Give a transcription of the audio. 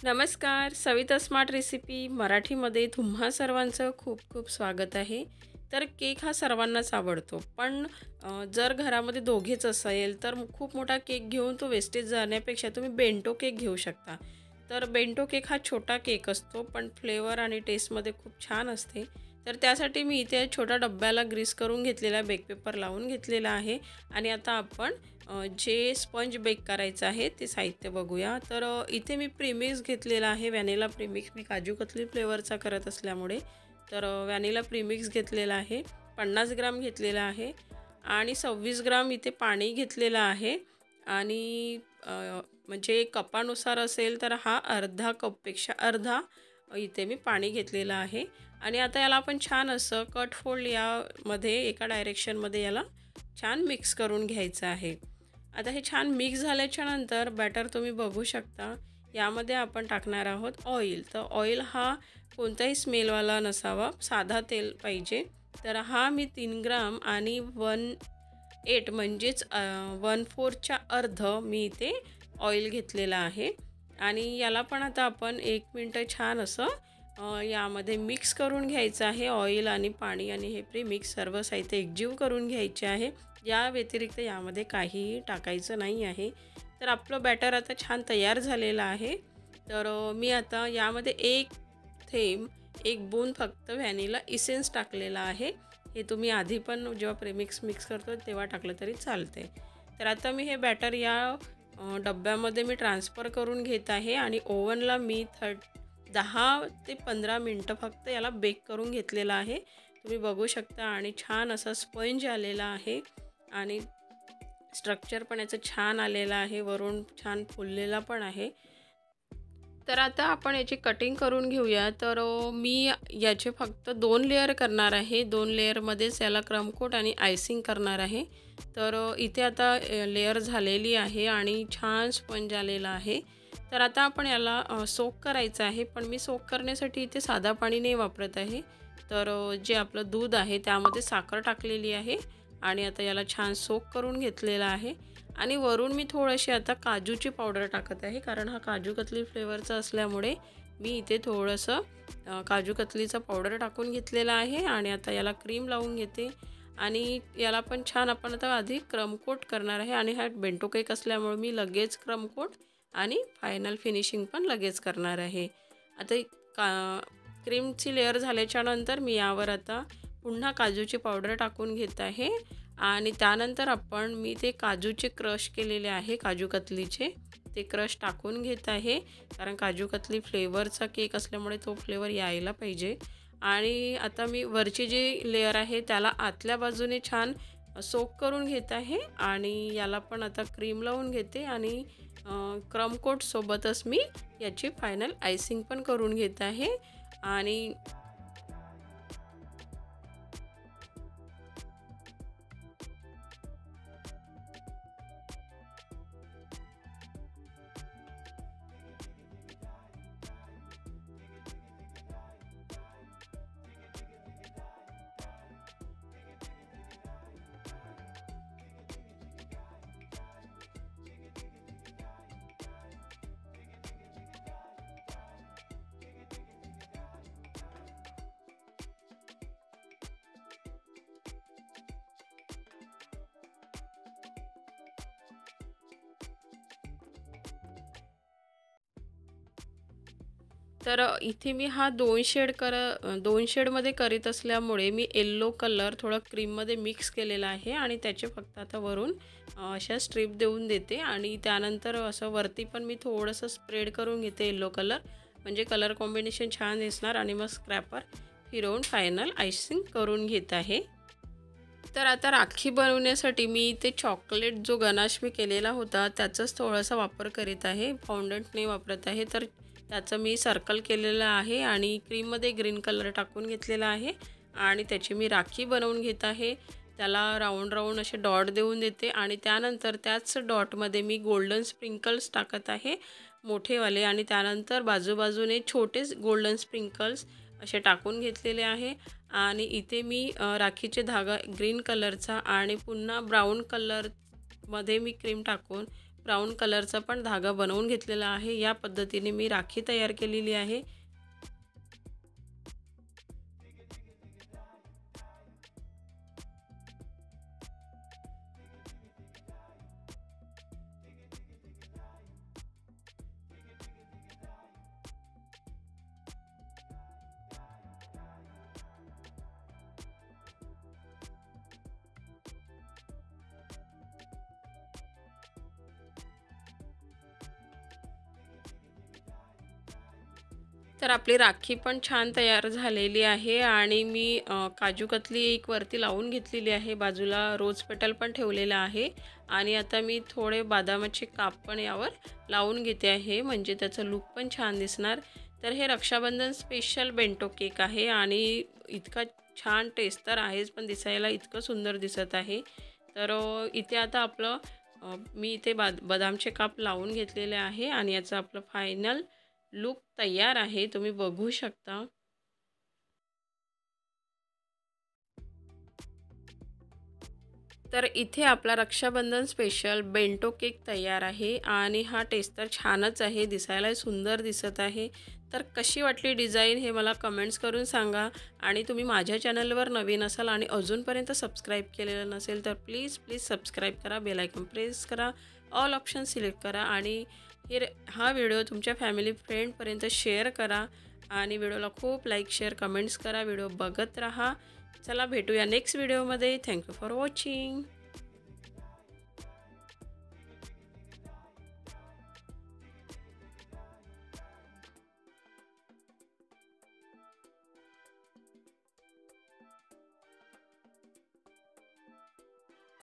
नमस्कार. Savita smart recipe मराठीमध्ये तुम्हा सर्वांचं खूप खूप स्वागत आहे. तर केक हा सर्वांनाच आवडतो, पण जर घरामध्ये दोघेच असेल तर खूप मोठा केक घेऊन तो वेस्टेज जाण्यापेक्षा तुम्ही बेंटो केक घेऊ शकता. तर बेंटो केक हा छोटा केक असतो, पण फ्लेवर आणि टेस्टमध्ये खूप छान असते. तर त्यासाठी मी इथे छोट्या डब्याला ग्रीस करून घेतलेला बेक पेपर लावून घेतलेला आहे. आणि आता आपण जे स्पंज बेक करायचं आहे ते साहित्य बघूया. तर इथे मी प्रीमिक्स घेतलेला आहे, व्हॅनिला प्रीमिक्स. मी काजू कतली फ्लेवरचा करत असल्यामुळे तर व्हॅनिला प्रीमिक्स घेतलेला आहे, 50 ग्राम घेतलेला आहे आणि 26 ग्राम इथे पाणी घेतलेलं आहे. आणि म्हणजे कपानुसार असेल तर हा अर्धा कपपेक्षा अर्धा इथे मी पाणी घेतलेलं आहे. आणि आता याला आपण छान असं कट फोल्ड यामध्ये एका डायरेक्शनमध्ये याला छान मिक्स करून घ्यायचं आहे. आता हे छान मिक्स झाल्याच्या नंतर बॅटर तुम्ही बघू शकता. यामध्ये आपण टाकणार आहोत ऑइल. तर ऑइल हा कोणताही स्मेलवाला नसावा, साधा तेल पाहिजे. तर हा मी 3 ग्राम आणि 1/8 म्हणजेच 1/4च्या अर्ध मी इथे ऑइल घेतलेलं आहे. आणि याला पण आता आपण 1 मिनटं छान असं यामध्ये मिक्स करून घ्यायचं आहे. ऑइल आणि पाणी आणि हे प्रीमिक्स सर्व साहित्य एकजीव करून घ्यायचे आहे. या व्यतिरिक्त यामध्ये काहीही टाकायचं नाही आहे. तर आपलं बॅटर आता छान तयार झालेलं आहे. तर मी आता यामध्ये एक बूंद फक्त व्हॅनिला इसेन्स टाकलेला आहे. हे तुम्ही आधी पण जेव्हा प्रेमिक्स मिक्स करतो तेव्हा टाकलं तरी चालते. तर आता मी हे बॅटर या डब्यामध्ये मी ट्रान्सफर करून घेत आहे आणि ओव्हनला मी 10 ते 15 मिनटं फक्त याला बेक करून घेतलेलं आहे. तुम्ही बघू शकता आणि छान असा स्पंज आलेला आहे आणि स्ट्रक्चर पण याचं छान आलेलं आहे, वरून छान फुललेला पण आहे. तर आता आपण याची कटिंग करून घेऊया. तर मी याचे फक्त 2 लेयर करणार आहे. 2 लेयरमध्येच याला क्रमकोट आणि आयसिंग करणार आहे. तर इथे आता लेयर झालेली आहे आणि छान स्पंज आलेला आहे. तर आता आपण याला सोक करायचं आहे, पण मी सोक करण्यासाठी इथे साधा पाणी नाही वापरत आहे. तर जे आपलं दूध आहे त्यामध्ये साखर टाकलेली आहे आणि आता याला छान सोक करून घेतलेला आहे. आणि वरून मी थोडीशी आता काजूची पावडर टाकत आहे, कारण हा काजू कतली फ्लेवरचा असल्यामुळे मी इथे थोडंसं काजू कतलीचा पावडर टाकून घेतलेला आहे. आणि आता याला क्रीम लावून घेते आणि याला पण छान आपण आता आधी क्रमकोट करणार आहे. आणि हा बेंटो केक असल्यामुळे मी लगेच क्रमकोट आणि फायनल फिनिशिंग पण लगेच करणार आहे. आता क्रीमची लेअर झाल्याच्या नंतर मी यावर आता पुन्हा काजूची पावडर टाकून घेत आहे. आणि त्यानंतर मी ते काजूचे क्रश केलेले आहे, काजू कतलीचे ते क्रश टाकून घेत आहे, कारण काजू कतली फ्लेवरचा केक असल्यामुळे तो फ्लेवर यायला पाहिजे. आणि आता मी वरची जी लेअर आहे त्याला आतल्या बाजूने छान सोक करून घेत आहे आणि याला पण आता क्रीम लावून घेते आणि क्रमकोटसोबतच मी याची फायनल आयसिंग पण करून घेत आहे. आणि तर इथे मी हा 2 शेडमध्ये करीत असल्यामुळे मी येल्लो कलर थोडा क्रीममध्ये मिक्स केलेला आहे आणि त्याचे फक्त आता वरून अशा स्ट्रीप देऊन देते. आणि त्यानंतर असं वरती पण मी थोडंसं स्प्रेड करून घेते येल्लो कलर, म्हणजे कलर कॉम्बिनेशन छान दिसणार. आणि मग स्क्रॅपर फिरवून फायनल आयसिंग करून घेत आहे. तर आता राखी बनवण्यासाठी मी इथे चॉकलेट जो गनाश मी केलेला होता त्याचाच थोडासा वापर करीत आहे, फाउंडंट नाही वापरत आहे. तर त्याचं मी सर्कल केलेलं आहे आणि क्रीममध्ये ग्रीन कलर टाकून घेतलेला आहे आणि त्याची मी राखी बनवून घेत आहे. त्याला राऊंड असे डॉट देऊन देते आणि त्यानंतर त्याच डॉटमध्ये मी गोल्डन स्प्रिंकल्स टाकत आहे मोठेवाले. आणि त्यानंतर बाजूबाजूने छोटेच गोल्डन स्प्रिंकल्स असे टाकून घेतलेले आहे. आणि इथे मी राखीचे धागा ग्रीन कलरचा आणि पुन्हा ब्राऊन कलरमध्ये मी क्रीम टाकून ब्राऊन कलरचा पण धागा बनवून घेतलेला आहे। या पद्धतीने मी राखी तयार केलेली आहे। तर आपली राखी पण छान तयार झालेली आहे आणि मी काजू कतली एक वरती लावून घेतलेली आहे। बाजूला रोज पेटल पण ठेवलेला आहे आणि आता मी थोडे बदामाचे काप पण यावर लावून घेते आहे, म्हणजे त्याचा लुक पण छान दिसणार। तर हे रक्षाबंधन स्पेशल बेंटो केक आहे आणि इतका छान टेस्ट तर आहेच, पण दिसायला इतकं सुंदर दिसत आहे। तर इथे आता आपलं मी इथे बदामचे काप लावून घेतलेले आहे आणि याचं आपलं फायनल लुक तयार आहे, तुम्ही बघू शकता। तर इथे आपला रक्षाबंधन स्पेशल बेंटो केक तयार आहे आणि हा टेस्ट तर छानच आहे, दिसायलाही सुंदर दिसत आहे। तर कशी वाटली डिझाईन हे मला कमेंट्स करून सांगा आणि तुम्ही माझ्या चॅनलवर नवीन असाल आणि अजूनपर्यंत सबस्क्राईब केलेलं नसेल तर प्लीज सबस्क्राईब करा, बेल आयकॉन प्रेस करा, ऑल ऑप्शन सिलेक्ट करा आणि हा व्हिडिओ तुमच्या फॅमिली फ्रेंडपर्यंत शेअर करा आणि व्हिडिओला खूप लाईक शेअर कमेंट्स करा। व्हिडिओ बघत राहा। चला भेटूया नेक्स्ट व्हिडिओमध्ये। Thank you for watching.